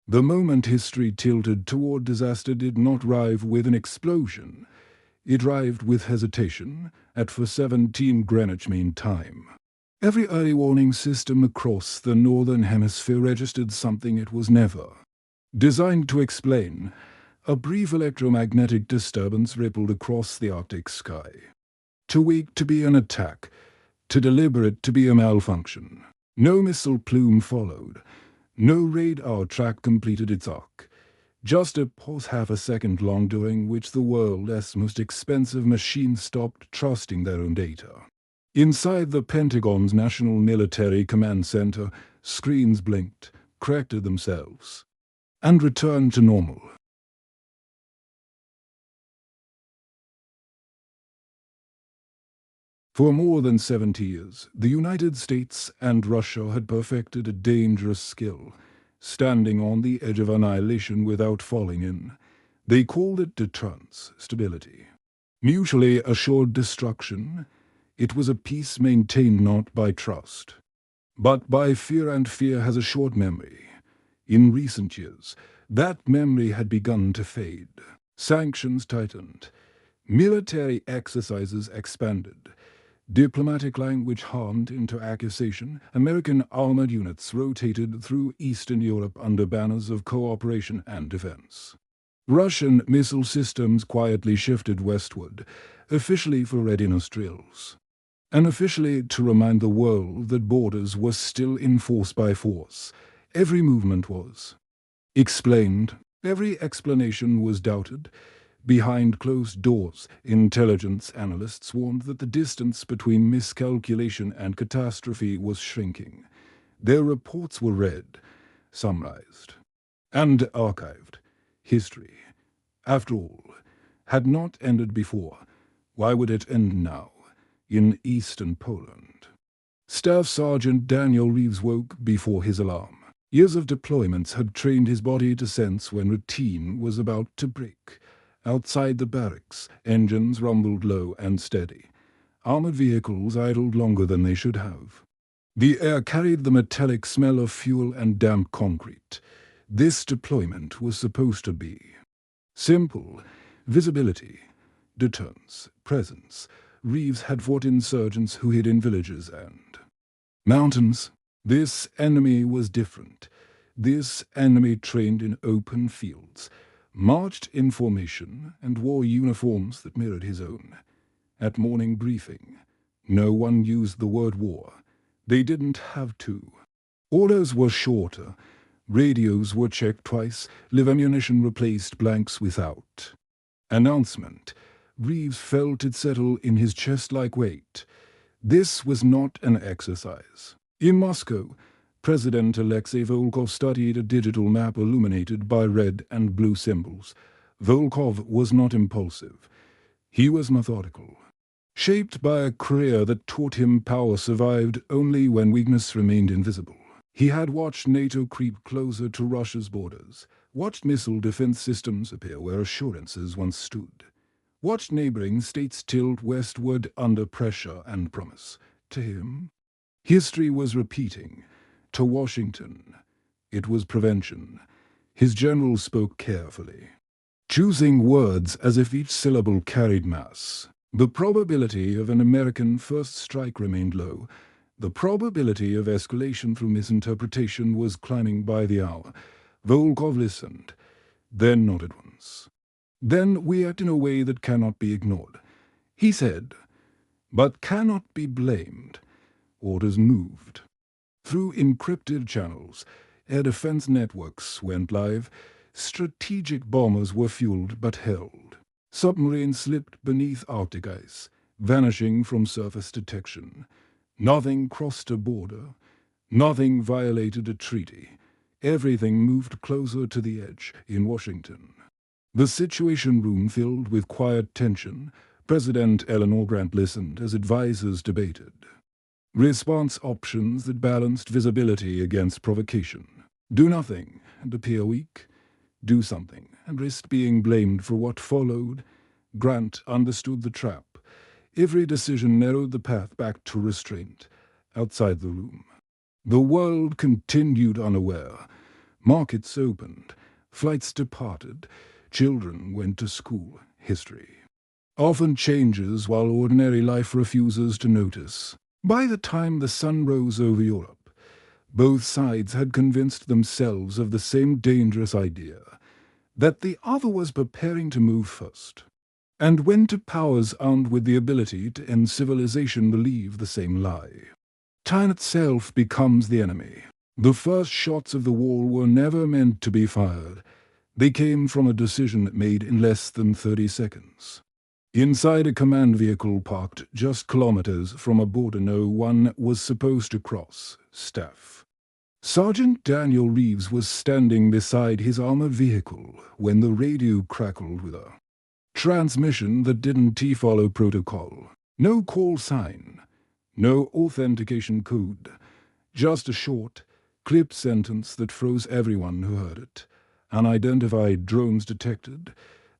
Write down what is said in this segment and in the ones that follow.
The moment history tilted toward disaster did not arrive with an explosion. It arrived with hesitation at 4:17 Greenwich Mean Time. Every early warning system across the northern hemisphere registered something it was never designed to explain. A brief electromagnetic disturbance rippled across the Arctic sky. Too weak to be an attack, too deliberate to be a malfunction. No missile plume followed. No radar track completed its arc. Just a pause half a second long during which the world's most expensive machines stopped trusting their own data. Inside the Pentagon's National Military Command Center, screens blinked, corrected themselves, and returned to normal. For more than 70 years, the United States and Russia had perfected a dangerous skill, standing on the edge of annihilation without falling in. They called it deterrence, stability. Mutually assured destruction. It was a peace maintained not by trust, but by fear, and fear has a short memory. In recent years, that memory had begun to fade. Sanctions tightened. Military exercises expanded. Diplomatic language hardened into accusation. American armored units rotated through Eastern Europe under banners of cooperation and defense. Russian missile systems quietly shifted westward, officially for readiness drills. Unofficially to remind the world that borders were still enforced by force. Every movement was explained. Every explanation was doubted. Behind closed doors, intelligence analysts warned that the distance between miscalculation and catastrophe was shrinking. Their reports were read, summarized, and archived. History, after all, had not ended before. Why would it end now, in eastern Poland? Staff Sergeant Daniel Reeves woke before his alarm. Years of deployments had trained his body to sense when routine was about to break. Outside the barracks, engines rumbled low and steady. Armored vehicles idled longer than they should have. The air carried the metallic smell of fuel and damp concrete. This deployment was supposed to be simple. Visibility, deterrence, presence. Reeves had fought insurgents who hid in villages and mountains. This enemy was different. This enemy trained in open fields, marched in formation, and wore uniforms that mirrored his own. At morning briefing, no one used the word war. They didn't have to. Orders were shorter. Radios were checked twice. Live ammunition replaced blanks without announcement. Reeves felt it settle in his chest like weight. This was not an exercise. In Moscow, President Alexei Volkov studied a digital map illuminated by red and blue symbols. Volkov was not impulsive. He was methodical. Shaped by a career that taught him power survived only when weakness remained invisible. He had watched NATO creep closer to Russia's borders, watched missile defense systems appear where assurances once stood, watched neighboring states tilt westward under pressure and promise. To him, history was repeating. To Washington, it was prevention. His generals spoke carefully, choosing words as if each syllable carried mass. The probability of an American first strike remained low. The probability of escalation through misinterpretation was climbing by the hour. Volkov listened, then nodded once. Then we act in a way that cannot be ignored, he said, but cannot be blamed. Orders moved. Through encrypted channels, air defense networks went live. Strategic bombers were fueled but held. Submarines slipped beneath Arctic ice, vanishing from surface detection. Nothing crossed a border. Nothing violated a treaty. Everything moved closer to the edge in Washington. The Situation Room filled with quiet tension. President Eleanor Grant listened as advisers debated response options that balanced visibility against provocation. Do nothing and appear weak. Do something and risk being blamed for what followed. Grant understood the trap. Every decision narrowed the path back to restraint. Outside the room, the world continued unaware. Markets opened, flights departed, children went to school. History often changes while ordinary life refuses to notice. By the time the sun rose over Europe, both sides had convinced themselves of the same dangerous idea, that the other was preparing to move first. And when two powers armed with the ability to end civilization believe the same lie, time itself becomes the enemy. The first shots of the war were never meant to be fired. They came from a decision made in less than 30 seconds. Inside a command vehicle parked just kilometers from a border no one was supposed to cross, Staff. Sergeant Daniel Reeves was standing beside his armored vehicle when the radio crackled with a transmission that didn't follow protocol. No call sign, no authentication code, just a short, clipped sentence that froze everyone who heard it. Unidentified drones detected,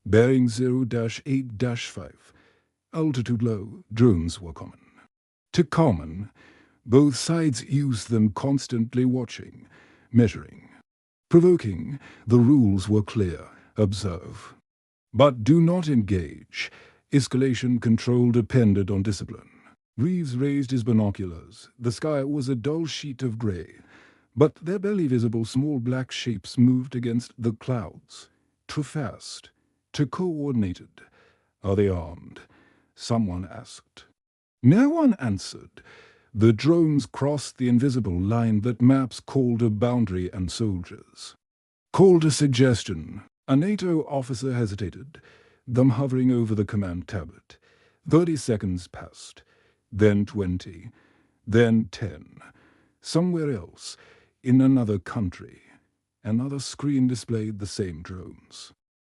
bearing 0-8-5. Altitude low, drones were common. To common, both sides used them constantly watching, measuring. Provoking, the rules were clear, observe. But do not engage. Escalation control depended on discipline. Reeves raised his binoculars. The sky was a dull sheet of grey, but their barely visible small black shapes moved against the clouds. Too fast, too coordinated. Are they armed? Someone asked. No one answered. The drones crossed the invisible line that maps called a boundary and soldiers. Called a suggestion. A NATO officer hesitated, thumb hovering over the command tablet. 30 seconds passed, then 20, then 10. Somewhere else, in another country, another screen displayed the same drones.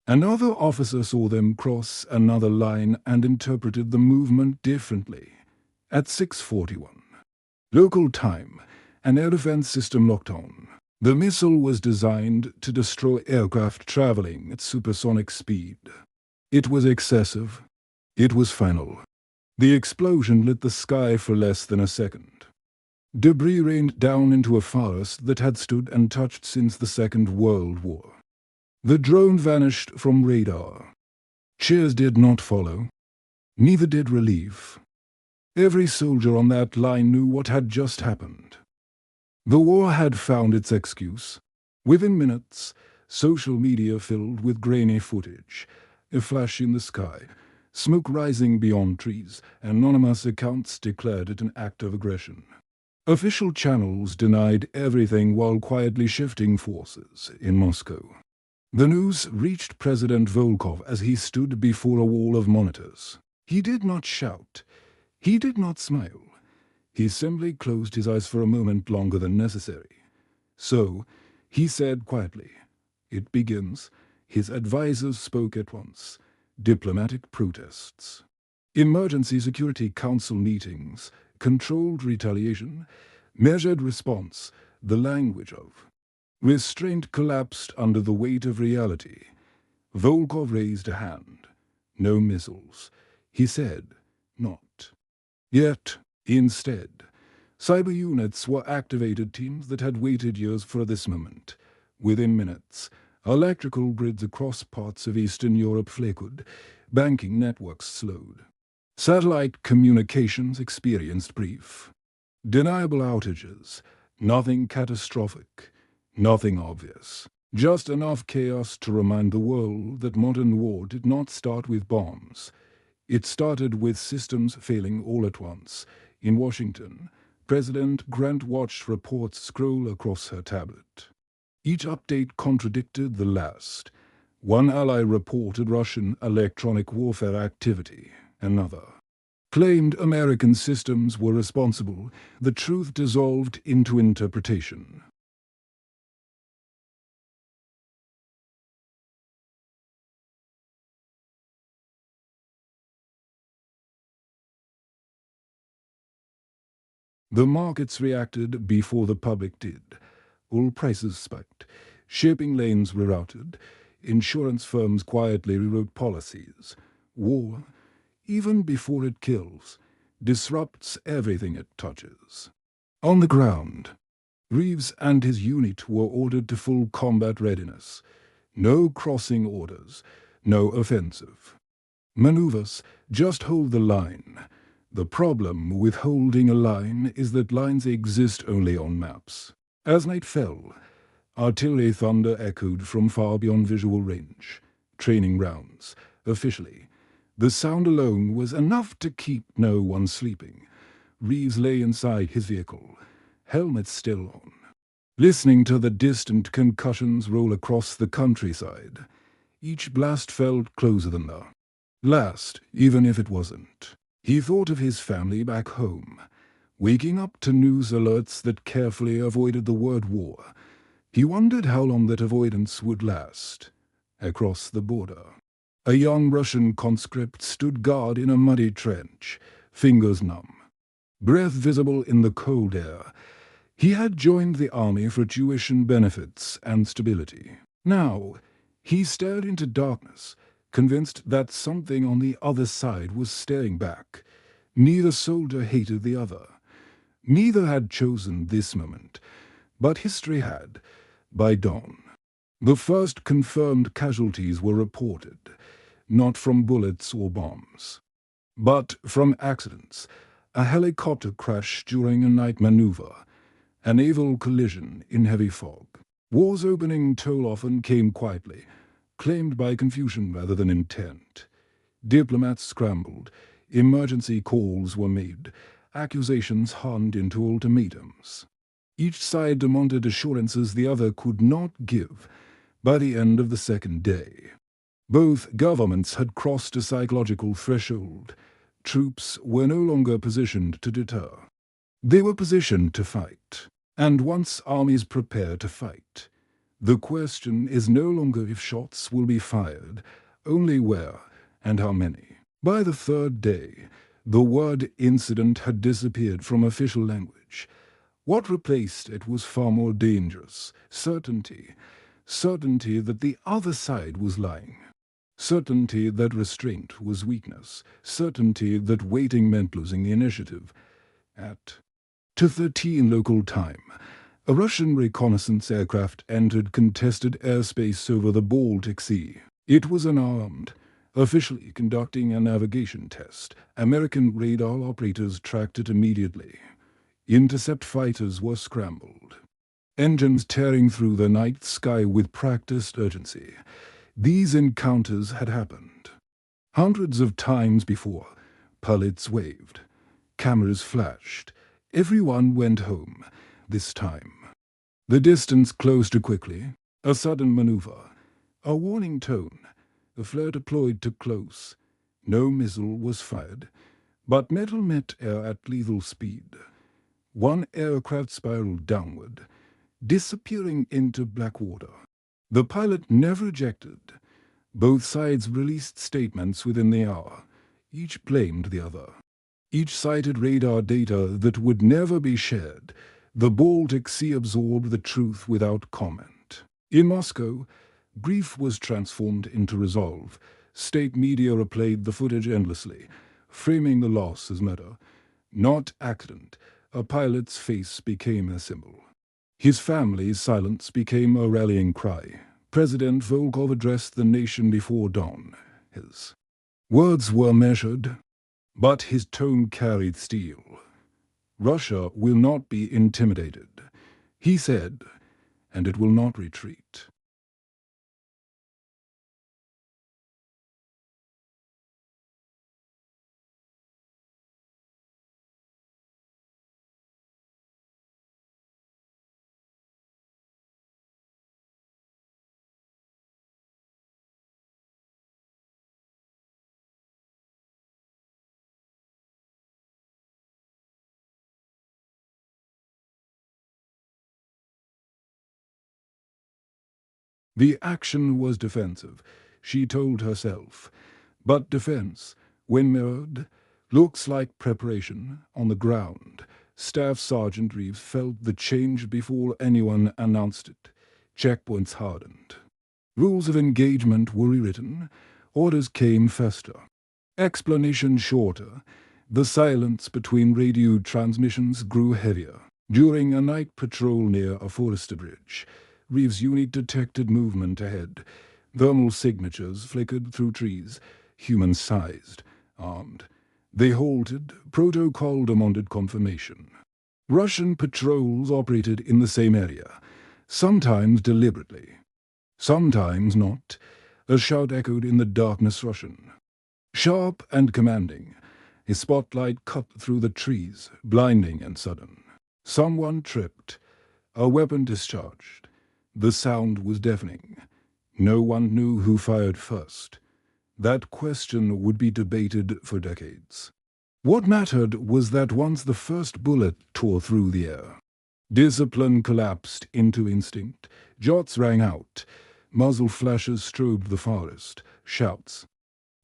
Another officer saw them cross another line and interpreted the movement differently. At 6:41, local time, an air defense system locked on. The missile was designed to destroy aircraft traveling at supersonic speed. It was excessive. It was final. The explosion lit the sky for less than a second. Debris rained down into a forest that had stood untouched since the Second World War. The drone vanished from radar. Cheers did not follow. Neither did relief. Every soldier on that line knew what had just happened. The war had found its excuse. Within minutes, social media filled with grainy footage, a flash in the sky, smoke rising beyond trees, anonymous accounts declared it an act of aggression. Official channels denied everything while quietly shifting forces in Moscow. The news reached President Volkov as he stood before a wall of monitors. He did not shout. He did not smile. He simply closed his eyes for a moment longer than necessary. So, he said quietly, "It begins." His advisors spoke at once. Diplomatic protests. Emergency Security Council meetings, controlled retaliation, measured response, the language of. Restraint collapsed under the weight of reality. Volkov raised a hand. No missiles. He said, "Not." Yet, instead, cyber units were activated, teams that had waited years for this moment. Within minutes, electrical grids across parts of Eastern Europe flickered, banking networks slowed. Satellite communications experienced brief, deniable outages, nothing catastrophic, nothing obvious. Just enough chaos to remind the world that modern war did not start with bombs. It started with systems failing all at once. In Washington, President Grant watched reports scroll across her tablet. Each update contradicted the last. One ally reported Russian electronic warfare activity. Another claimed American systems were responsible. The truth dissolved into interpretation. The markets reacted before the public did. Oil prices spiked. Shipping lanes rerouted. Insurance firms quietly rewrote policies. War, even before it kills, disrupts everything it touches. On the ground, Reeves and his unit were ordered to full combat readiness. No crossing orders, no offensive. Maneuvers, just hold the line. The problem with holding a line is that lines exist only on maps. As night fell, artillery thunder echoed from far beyond visual range. Training rounds, officially. The sound alone was enough to keep no one sleeping. Reeves lay inside his vehicle, helmet still on, listening to the distant concussions roll across the countryside. Each blast felt closer than the last, even if it wasn't. He thought of his family back home, waking up to news alerts that carefully avoided the word war. He wondered how long that avoidance would last. Across the border, a young Russian conscript stood guard in a muddy trench, fingers numb, breath visible in the cold air. He had joined the army for tuition benefits and stability. Now, he stared into darkness, convinced that something on the other side was staring back. Neither soldier hated the other. Neither had chosen this moment, but history had, by dawn. The first confirmed casualties were reported, not from bullets or bombs, but from accidents. A helicopter crash during a night maneuver, a naval collision in heavy fog. War's opening toll often came quietly, claimed by confusion rather than intent. Diplomats scrambled, emergency calls were made, accusations hardened into ultimatums. Each side demanded assurances the other could not give by the end of the second day. Both governments had crossed a psychological threshold. Troops were no longer positioned to deter. They were positioned to fight. And once armies prepare to fight, the question is no longer if shots will be fired, only where and how many. By the third day, the word incident had disappeared from official language. What replaced it was far more dangerous: certainty. Certainty that the other side was lying. Certainty that restraint was weakness. Certainty that waiting meant losing the initiative. At 2:13 local time, a Russian reconnaissance aircraft entered contested airspace over the Baltic Sea. It was unarmed, officially conducting a navigation test. American radar operators tracked it immediately. Intercept fighters were scrambled, engines tearing through the night sky with practiced urgency. These encounters had happened hundreds of times before. Pilots waved, cameras flashed. Everyone went home, this time. The distance closed too quickly. A sudden maneuver, a warning tone. The flare deployed too close. No missile was fired, but metal met air at lethal speed. One aircraft spiraled downward, disappearing into black water. The pilot never ejected. Both sides released statements within the hour. Each blamed the other. Each cited radar data that would never be shared. The Baltic Sea absorbed the truth without comment. In Moscow, grief was transformed into resolve. State media replayed the footage endlessly, framing the loss as murder, not accident. A pilot's face became a symbol. His family's silence became a rallying cry. President Volkov addressed the nation before dawn. His words were measured, but his tone carried steel. Russia will not be intimidated, he said, and it will not retreat. The action was defensive, she told herself. But defense, when mirrored, looks like preparation. On the ground, Staff Sergeant Reeves felt the change before anyone announced it. Checkpoints hardened. Rules of engagement were rewritten. Orders came faster. Explanation shorter. The silence between radio transmissions grew heavier. During a night patrol near a forested ridge, Reeves' unit detected movement ahead. Thermal signatures flickered through trees, human-sized, armed. They halted, protocol demanded confirmation. Russian patrols operated in the same area, sometimes deliberately, sometimes not. A shout echoed in the darkness Russian. Sharp and commanding, his spotlight cut through the trees, blinding and sudden. Someone tripped, a weapon discharged. The sound was deafening. No one knew who fired first. That question would be debated for decades. What mattered was that once the first bullet tore through the air, discipline collapsed into instinct. Shots rang out. Muzzle flashes strobed the forest. Shouts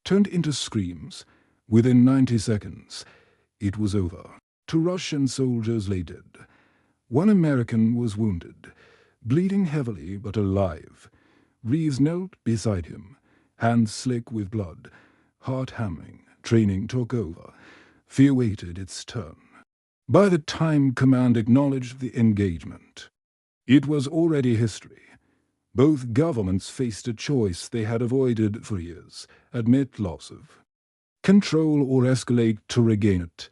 turned into screams. Within 90 seconds, it was over. Two Russian soldiers lay dead. One American was wounded, bleeding heavily but alive. Reeves knelt beside him, hands slick with blood, heart hammering. Training took over. Fear waited its turn. By the time command acknowledged the engagement, it was already history. Both governments faced a choice they had avoided for years: admit loss of control or escalate to regain it.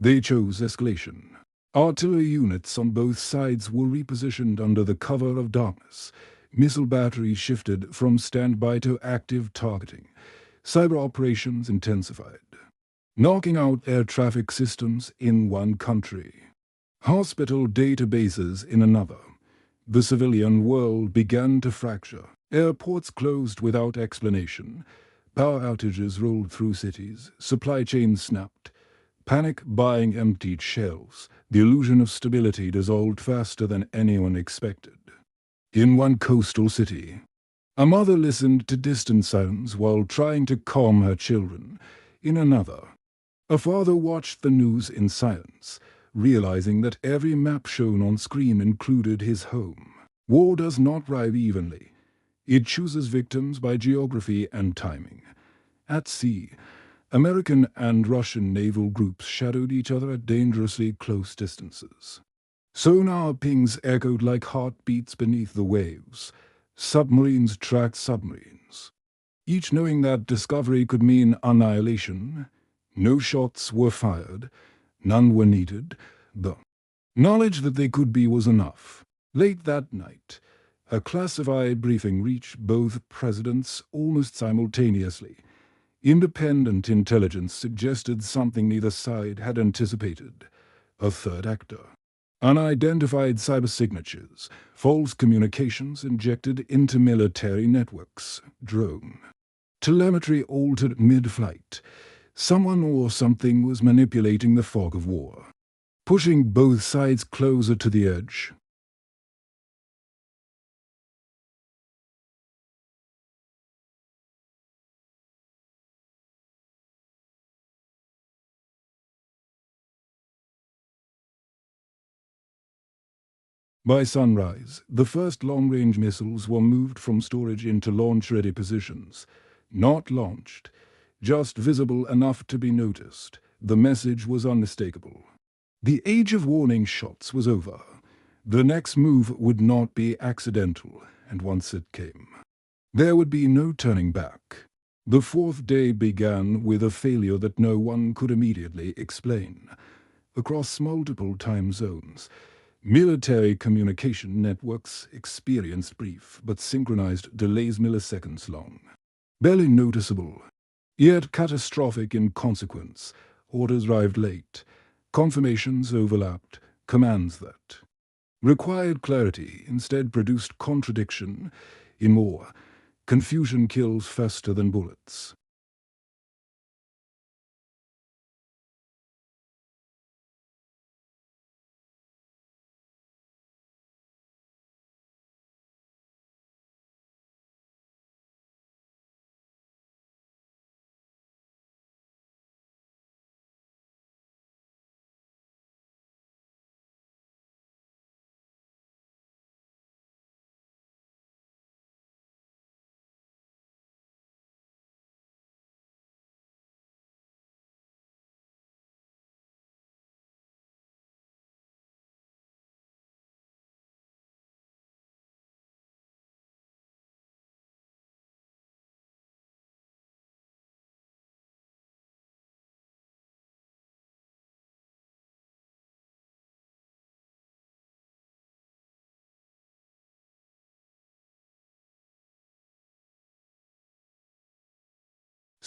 They chose escalation. Artillery units on both sides were repositioned under the cover of darkness. Missile batteries shifted from standby to active targeting. Cyber operations intensified, knocking out air traffic systems in one country, hospital databases in another. The civilian world began to fracture. Airports closed without explanation. Power outages rolled through cities. Supply chains snapped. Panic buying emptied shelves. The illusion of stability dissolved faster than anyone expected. In one coastal city, a mother listened to distant sounds while trying to calm her children. In another, a father watched the news in silence, realizing that every map shown on screen included his home. War does not arrive evenly. It chooses victims by geography and timing. At sea, American and Russian naval groups shadowed each other at dangerously close distances. Sonar pings echoed like heartbeats beneath the waves. Submarines tracked submarines, each knowing that discovery could mean annihilation. No shots were fired, none were needed. The knowledge that they could be was enough. Late that night, a classified briefing reached both presidents almost simultaneously. Independent intelligence suggested something neither side had anticipated: a third actor. Unidentified cyber signatures, false communications injected into military networks, drone. Telemetry altered mid-flight. Someone or something was manipulating the fog of war, pushing both sides closer to the edge. By sunrise, the first long-range missiles were moved from storage into launch-ready positions. Not launched, just visible enough to be noticed. The message was unmistakable. The age of warning shots was over. The next move would not be accidental, and once it came, there would be no turning back. The fourth day began with a failure that no one could immediately explain. Across multiple time zones, military communication networks experienced brief but synchronized delays milliseconds long. Barely noticeable, yet catastrophic in consequence. Orders arrived late, confirmations overlapped, commands that required clarity instead produced contradiction. In war, confusion kills faster than bullets.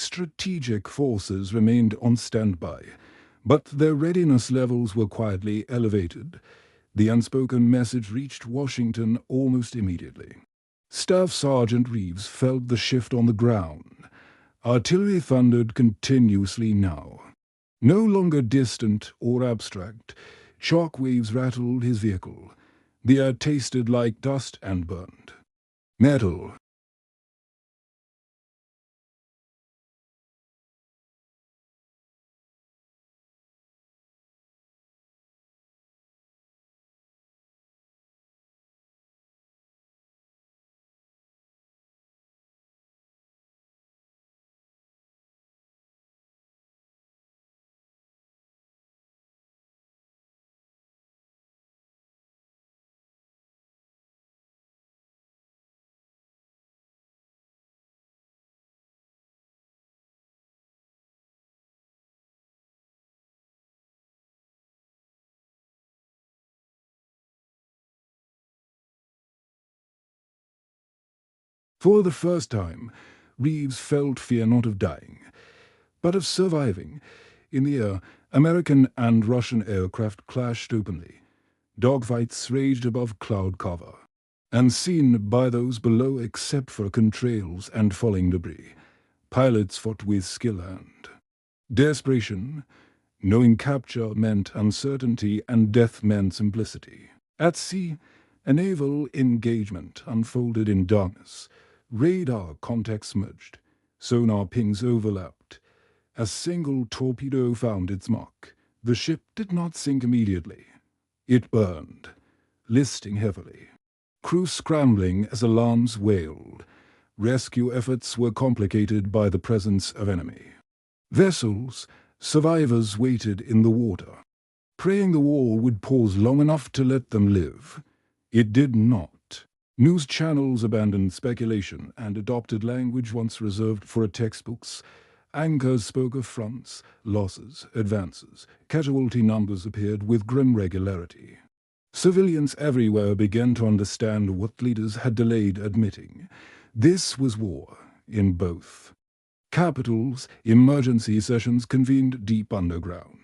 Strategic forces remained on standby, but their readiness levels were quietly elevated. The unspoken message reached Washington almost immediately. Staff Sergeant Reeves felt the shift on the ground. Artillery thundered continuously now. No longer distant or abstract, shock waves rattled his vehicle. The air tasted like dust and burned. Metal. For the first time, Reeves felt fear not of dying, but of surviving. In the air, American and Russian aircraft clashed openly. Dogfights raged above cloud cover. Unseen by those below except for contrails and falling debris, pilots fought with skill and desperation, knowing capture meant uncertainty and death meant simplicity. At sea, a naval engagement unfolded in darkness. Radar contacts merged. Sonar pings overlapped. A single torpedo found its mark. The ship did not sink immediately. It burned, listing heavily. Crew scrambling as alarms wailed. Rescue efforts were complicated by the presence of enemy. Vessels, survivors waited in the water, praying the war would pause long enough to let them live. It did not. News channels abandoned speculation and adopted language once reserved for textbooks. Anchors spoke of fronts, losses, advances. Casualty numbers appeared with grim regularity. Civilians everywhere began to understand what leaders had delayed admitting. This was war, in both capitals. Emergency sessions convened deep underground.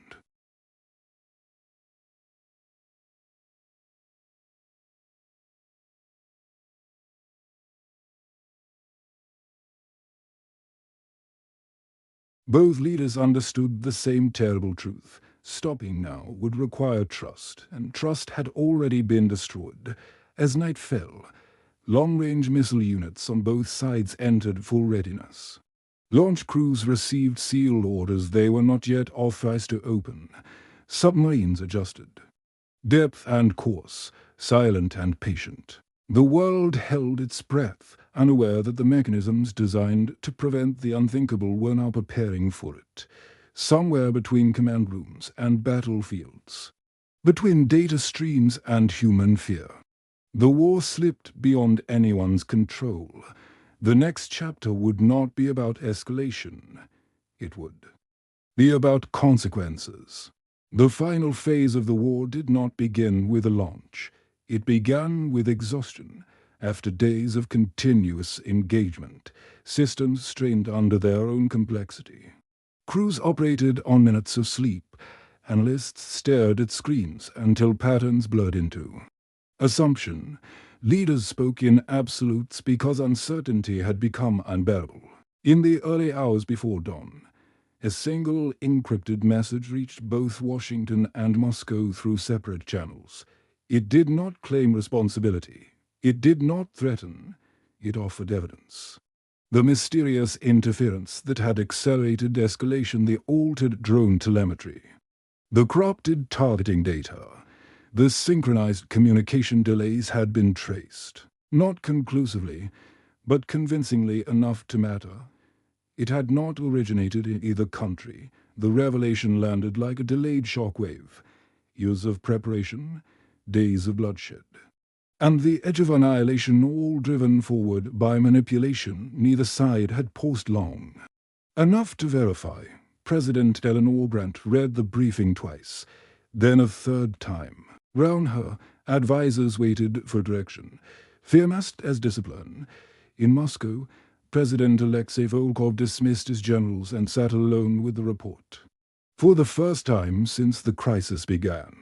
Both leaders understood the same terrible truth. Stopping now would require trust, and trust had already been destroyed. As night fell, long-range missile units on both sides entered full readiness. Launch crews received sealed orders they were not yet authorized to open. Submarines adjusted. Depth and course, silent and patient. The world held its breath, unaware that the mechanisms designed to prevent the unthinkable were now preparing for it. Somewhere between command rooms and battlefields. Between data streams and human fear. The war slipped beyond anyone's control. The next chapter would not be about escalation. It would be about consequences. The final phase of the war did not begin with a launch. It began with exhaustion. After days of continuous engagement, systems strained under their own complexity. Crews operated on minutes of sleep. Analysts stared at screens until patterns blurred into assumption. Leaders spoke in absolutes because uncertainty had become unbearable. In the early hours before dawn, a single encrypted message reached both Washington and Moscow through separate channels. It did not claim responsibility. It did not threaten. It offered evidence. The mysterious interference that had accelerated escalation, the altered drone telemetry, the corrupted targeting data, the synchronized communication delays had been traced. Not conclusively, but convincingly enough to matter. It had not originated in either country. The revelation landed like a delayed shockwave. Years of preparation, days of bloodshed. And the edge of annihilation, all driven forward by manipulation. Neither side had paused long. Enough to verify. President Eleanor Brandt read the briefing twice, then a third time. Round her, advisers waited for direction. Fear masked as discipline. In Moscow, President Alexei Volkov dismissed his generals and sat alone with the report. For the first time since the crisis began,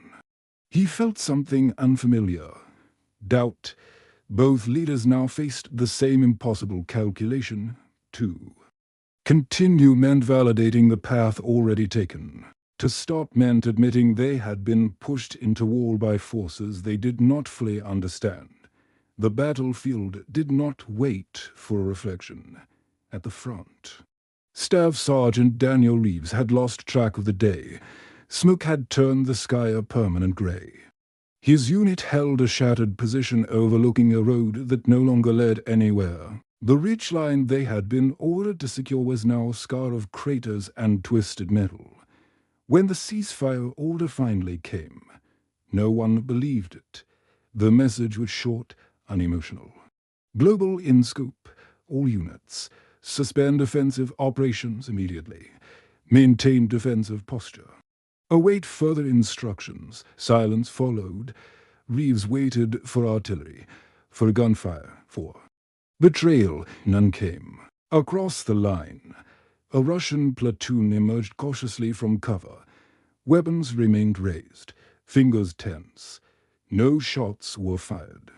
he felt something unfamiliar. Doubt. Both leaders now faced the same impossible calculation, too. Continue meant validating the path already taken. To stop meant admitting they had been pushed into war by forces they did not fully understand. The battlefield did not wait for reflection. At the front, Staff Sergeant Daniel Reeves had lost track of the day. Smoke had turned the sky a permanent grey. His unit held a shattered position overlooking a road that no longer led anywhere. The ridge line they had been ordered to secure was now a scar of craters and twisted metal. When the ceasefire order finally came, no one believed it. The message was short, unemotional. Global in scope, all units. Suspend offensive operations immediately. Maintain defensive posture. Await further instructions. Silence followed. Reeves waited for artillery, for gunfire, for betrayal. None came. Across the line, a Russian platoon emerged cautiously from cover. Weapons remained raised, fingers tense. No shots were fired.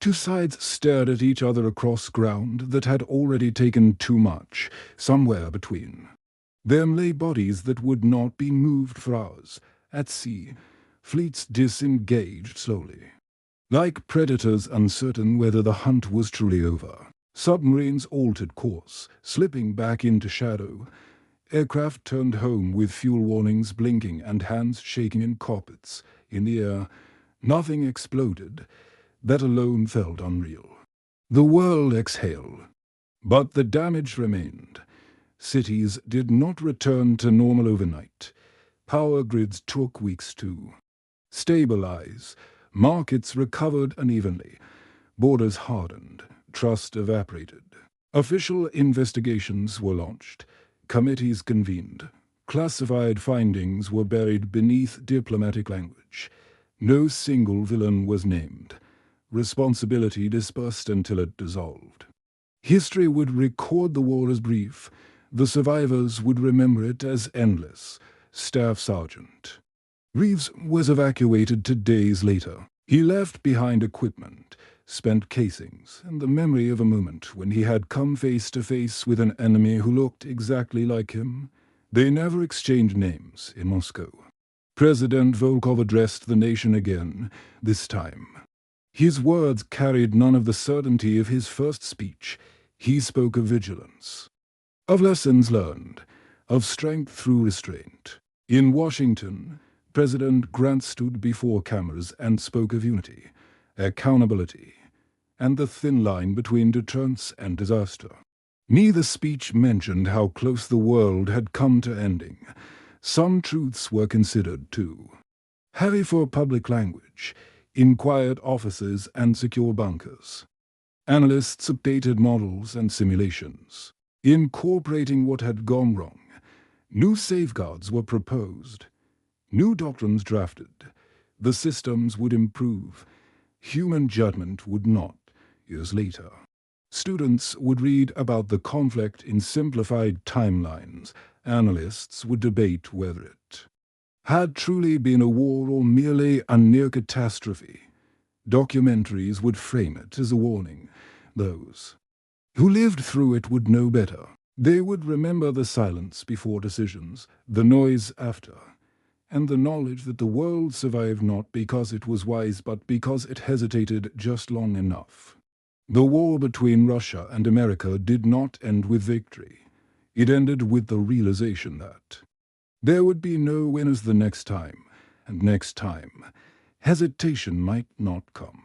Two sides stared at each other across ground that had already taken too much, somewhere between. There lay bodies that would not be moved for hours. At sea, fleets disengaged slowly, like predators uncertain whether the hunt was truly over. Submarines altered course, slipping back into shadow. Aircraft turned home with fuel warnings blinking and hands shaking in cockpits. In the air, nothing exploded. That alone felt unreal. The world exhaled. But the damage remained. Cities did not return to normal overnight. Power grids took weeks to stabilize. Markets recovered unevenly. Borders hardened. Trust evaporated. Official investigations were launched. Committees convened. Classified findings were buried beneath diplomatic language. No single villain was named. Responsibility dispersed until it dissolved. History would record the war as brief. The survivors would remember it as endless. Staff Sergeant Reeves was evacuated 2 days later. He left behind equipment, spent casings, and the memory of a moment when he had come face to face with an enemy who looked exactly like him. They never exchanged names in Moscow. President Volkov addressed the nation again, this time. His words carried none of the certainty of his first speech. He spoke of vigilance, of lessons learned, of strength through restraint. In Washington, President Grant stood before cameras and spoke of unity, accountability, and the thin line between deterrence and disaster. Neither speech mentioned how close the world had come to ending. Some truths were considered, too. Heavy for public language, in quiet offices and secure bunkers. Analysts updated models and simulations, incorporating what had gone wrong. New safeguards were proposed. New doctrines drafted. The systems would improve. Human judgment would not, years later. Students would read about the conflict in simplified timelines. Analysts would debate whether it had truly been a war or merely a near catastrophe. Documentaries would frame it as a warning. Those who lived through it would know better. They would remember the silence before decisions, the noise after, and the knowledge that the world survived not because it was wise but because it hesitated just long enough. The war between Russia and America did not end with victory. It ended with the realization that there would be no winners the next time, and next time, hesitation might not come.